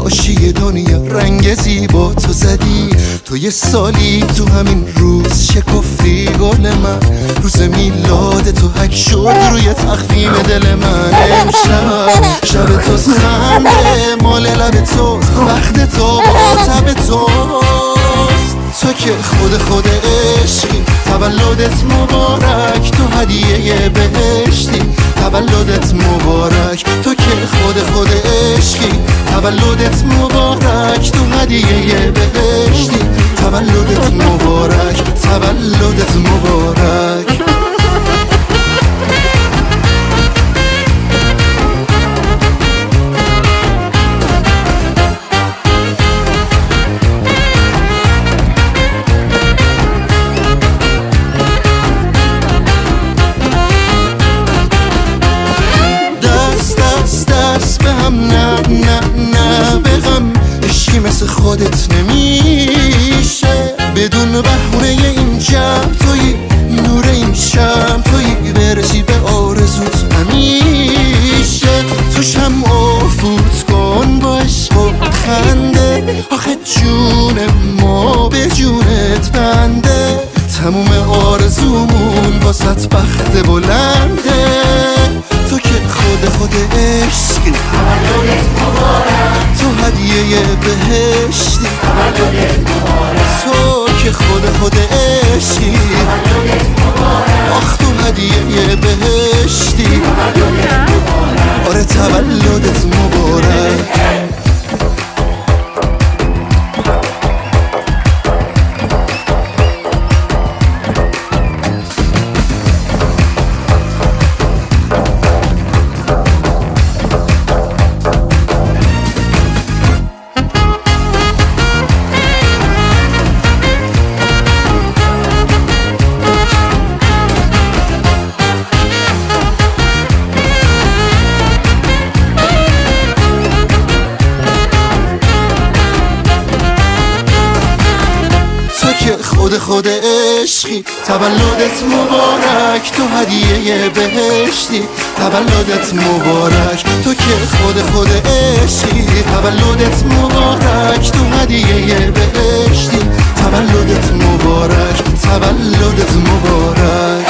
نقاشی دنیا رنگ زیبا تو زدی. تو یه سالی تو همین روز شکفتی گل من، روز میلاد تو حک شد روی تخفیم دل من. امشب شب تو خنده مال لب تو، وقت تو با تب توست. تو که خود عشقی، تولدت مبارک، تو هدیه بهشتی، تولدت مبارک. تو که خود عشقی، تولدت مبارک، تو هدیه بهشتی، تولدت مبارک، تولدت مبارک. نه به غم عشقی مثل خودت نمیشه، بدون بهونه این جمع توی نور این شم، توی برسی به آرزوت همیشه. تو شمع فوت کن با عشق و خنده، آخه جون ما به جونت بنده. تموم آرزومون واسط بخت بلنده. تو که خود عشقی، تولدت مبارک، تو هدیه بهشتی، تولدت مبارک. تو که خود عشقی، تولدت مبارک، آخ تو هدیه بهشتی، تولدت مبارک. آره تولدت مبارک. خود عشقی، تولدت مبارک، تو هدیه بهشتی، تولدت مبارک. تو که خود عشقی، تولدت مبارک، تو هدیه بهشتی، تولدت مبارک، تولدت مبارک.